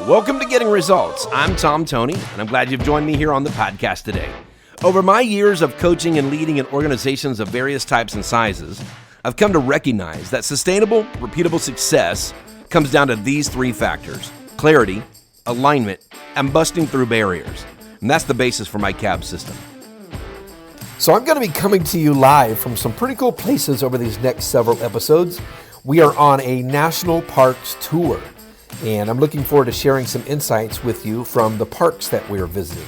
Welcome to Getting Results. I'm Toney, and I'm glad you've joined me here on the podcast today. Over my years of coaching and leading in organizations of various types and sizes, I've come to recognize that sustainable, repeatable success comes down to these three factors: clarity, alignment, and busting through barriers. And that's the basis for my CAB system. So I'm going to be coming to you live from some pretty cool places over these next several episodes. We are on a national parks tour, and I'm looking forward to sharing some insights with you from the parks that we're visiting.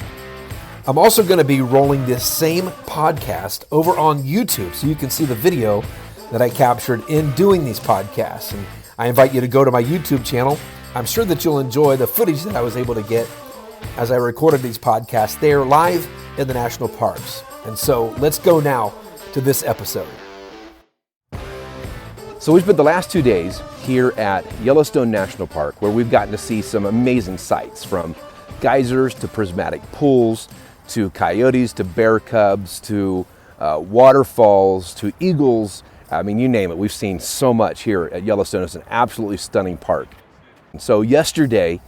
I'm also going to be rolling this same podcast over on YouTube so you can see the video that I captured in doing these podcasts. And I invite you to go to my YouTube channel. I'm sure that you'll enjoy the footage that I was able to get as I recorded these podcasts there live in the national parks. And so let's go now to this episode. So we spent the last 2 days here at Yellowstone National Park, where we've gotten to see some amazing sights, from geysers to prismatic pools, to coyotes, to bear cubs, to waterfalls, to eagles. I mean, you name it. We've seen so much here at Yellowstone. It's an absolutely stunning park. And so yesterday,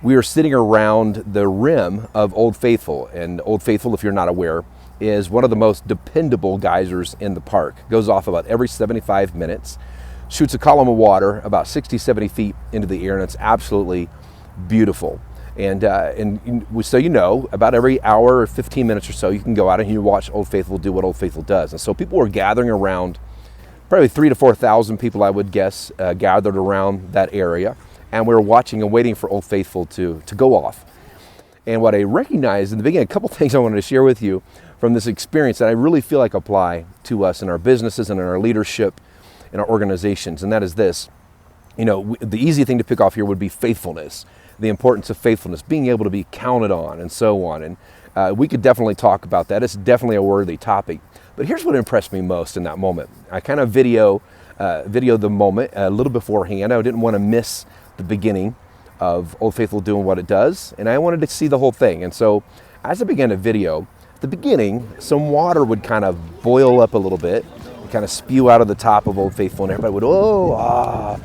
we were sitting around the rim of Old Faithful. And Old Faithful, if you're not aware, is one of the most dependable geysers in the park. Goes off about every 75 minutes, shoots a column of water about 60, 70 feet into the air, and it's absolutely beautiful. And so you know, about every hour or 15 minutes or so, you can go out and you watch Old Faithful do what Old Faithful does. And so people were gathering around, probably 3,000 to 4,000 people, I would guess, gathered around that area. And we were watching and waiting for Old Faithful to go off. And what I recognized in the beginning, a couple things I wanted to share with you from this experience that I really feel like apply to us in our businesses and in our leadership, in our organizations, and that is this. You know, the easy thing to pick off here would be faithfulness, the importance of faithfulness, being able to be counted on, and so on. And we could definitely talk about that. It's definitely a worthy topic. But here's what impressed me most in that moment. I kind of video the moment a little beforehand. I didn't want to miss the beginning of Old Faithful doing what it does, and I wanted to see the whole thing. And so as I began to video, at the beginning, some water would kind of boil up a little bit, and kind of spew out of the top of Old Faithful, and everybody would, oh, ah.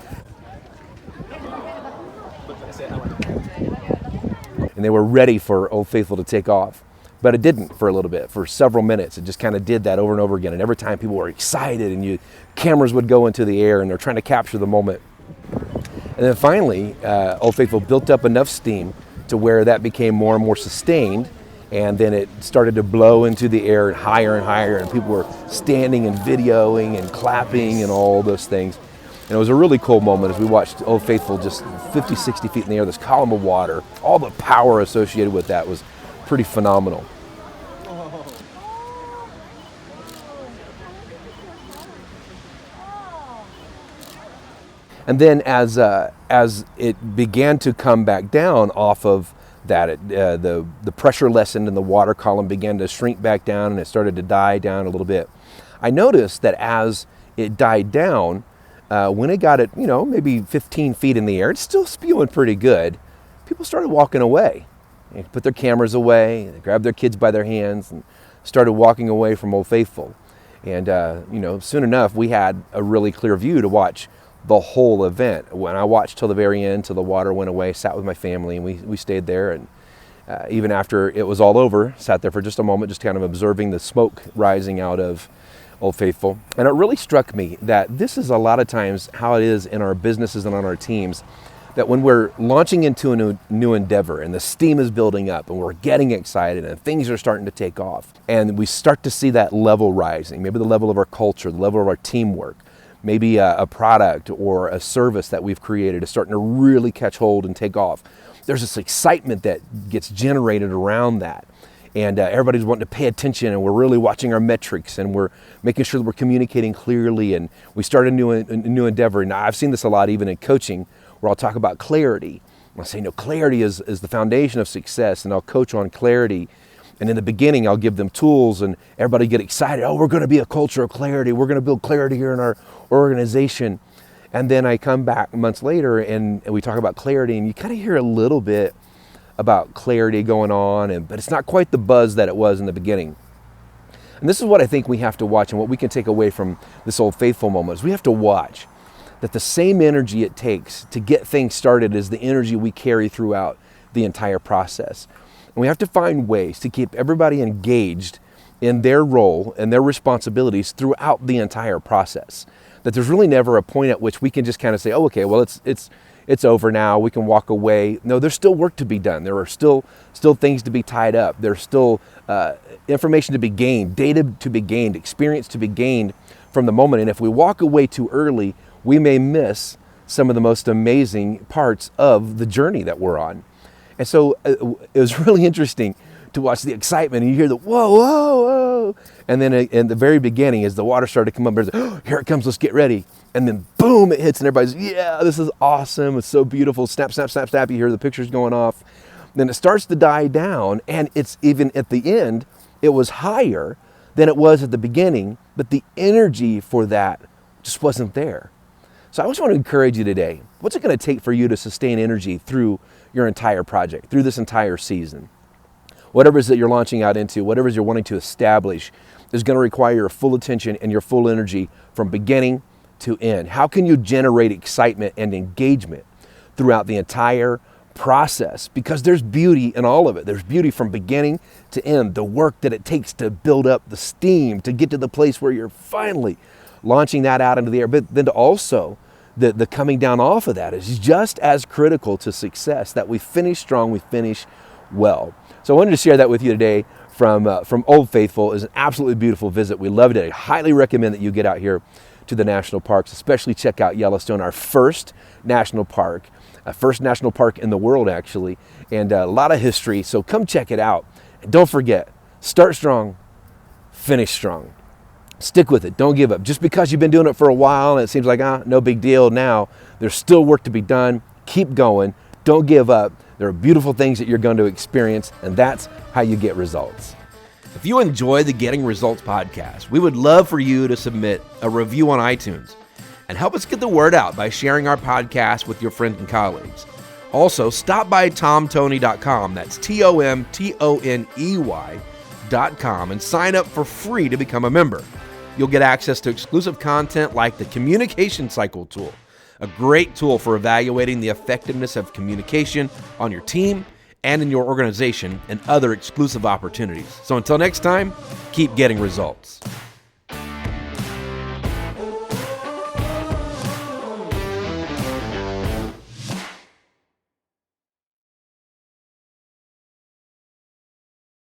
And they were ready for Old Faithful to take off. But it didn't for a little bit, for several minutes. It just kind of did that over and over again. And every time people were excited, and cameras would go into the air, and they're trying to capture the moment. And then finally, Old Faithful built up enough steam to where that became more and more sustained. And then it started to blow into the air and higher, and people were standing and videoing and clapping and all those things. And it was a really cool moment as we watched Old Faithful just 50, 60 feet in the air, this column of water. All the power associated with that was pretty phenomenal. And then as it began to come back down off of that, the pressure lessened and the water column began to shrink back down, and it started to die down a little bit. I noticed that as it died down, when it got at, maybe 15 feet in the air, it's still spewing pretty good. People started walking away. They put their cameras away, they grabbed their kids by their hands and started walking away from Old Faithful. And, soon enough, we had a really clear view to watch the whole event. When I watched till the very end, till the water went away, sat with my family, and we stayed there. And even after it was all over, sat there for just a moment, just kind of observing the smoke rising out of Old Faithful. And it really struck me that this is a lot of times how it is in our businesses and on our teams, that when we're launching into a new endeavor and the steam is building up and we're getting excited and things are starting to take off, and we start to see that level rising, maybe the level of our culture, the level of our teamwork, maybe a product or a service that we've created is starting to really catch hold and take off. There's this excitement that gets generated around that. And everybody's wanting to pay attention, and we're really watching our metrics, and we're making sure that we're communicating clearly, and we start a new endeavor. And I've seen this a lot even in coaching, where I'll talk about clarity. I'll say, clarity is the foundation of success, and I'll coach on clarity. And in the beginning, I'll give them tools, and everybody get excited. Oh, we're going to be a culture of clarity. We're going to build clarity here in our organization. And then I come back months later, and we talk about clarity, and you kind of hear a little bit about clarity going on, but it's not quite the buzz that it was in the beginning. And this is what I think we have to watch, and what we can take away from this Old Faithful moment is we have to watch that the same energy it takes to get things started is the energy we carry throughout the entire process. And we have to find ways to keep everybody engaged in their role and their responsibilities throughout the entire process. That there's really never a point at which we can just kind of say, oh, okay, well, it's over now, we can walk away. No, there's still work to be done. There are still things to be tied up. There's still information to be gained, data to be gained, experience to be gained from the moment. And if we walk away too early, we may miss some of the most amazing parts of the journey that we're on. And so it was really interesting to watch the excitement, and you hear the whoa, whoa, whoa. And then in the very beginning, as the water started to come up, there's oh, here it comes, let's get ready. And then boom, it hits, and everybody's, yeah, this is awesome. It's so beautiful. Snap, snap, snap, snap. You hear the pictures going off. Then it starts to die down, and it's even at the end, it was higher than it was at the beginning, but the energy for that just wasn't there. So I just want to encourage you today. What's it going to take for you to sustain energy through your entire project, through this entire season? Whatever it is that you're launching out into, whatever it is you're wanting to establish, is going to require your full attention and your full energy from beginning to end. How can you generate excitement and engagement throughout the entire process? Because there's beauty in all of it. There's beauty from beginning to end, the work that it takes to build up the steam, to get to the place where you're finally launching that out into the air. But then to also, the coming down off of that is just as critical to success, that we finish strong, we finish well. So I wanted to share that with you today from Old Faithful. It's an absolutely beautiful visit. We loved it. I highly recommend that you get out here to the national parks, especially check out Yellowstone, our first national park in the world, actually, and a lot of history. So come check it out. And don't forget, start strong, finish strong. Stick with it. Don't give up. Just because you've been doing it for a while and it seems like, no big deal now, there's still work to be done. Keep going. Don't give up. There are beautiful things that you're going to experience, and that's how you get results. If you enjoy the Getting Results podcast, we would love for you to submit a review on iTunes and help us get the word out by sharing our podcast with your friends and colleagues. Also, stop by tomtoney.com, that's TOMTONEY.com, and sign up for free to become a member. You'll get access to exclusive content like the Communication Cycle tool, a great tool for evaluating the effectiveness of communication on your team and in your organization, and other exclusive opportunities. So until next time, keep getting results.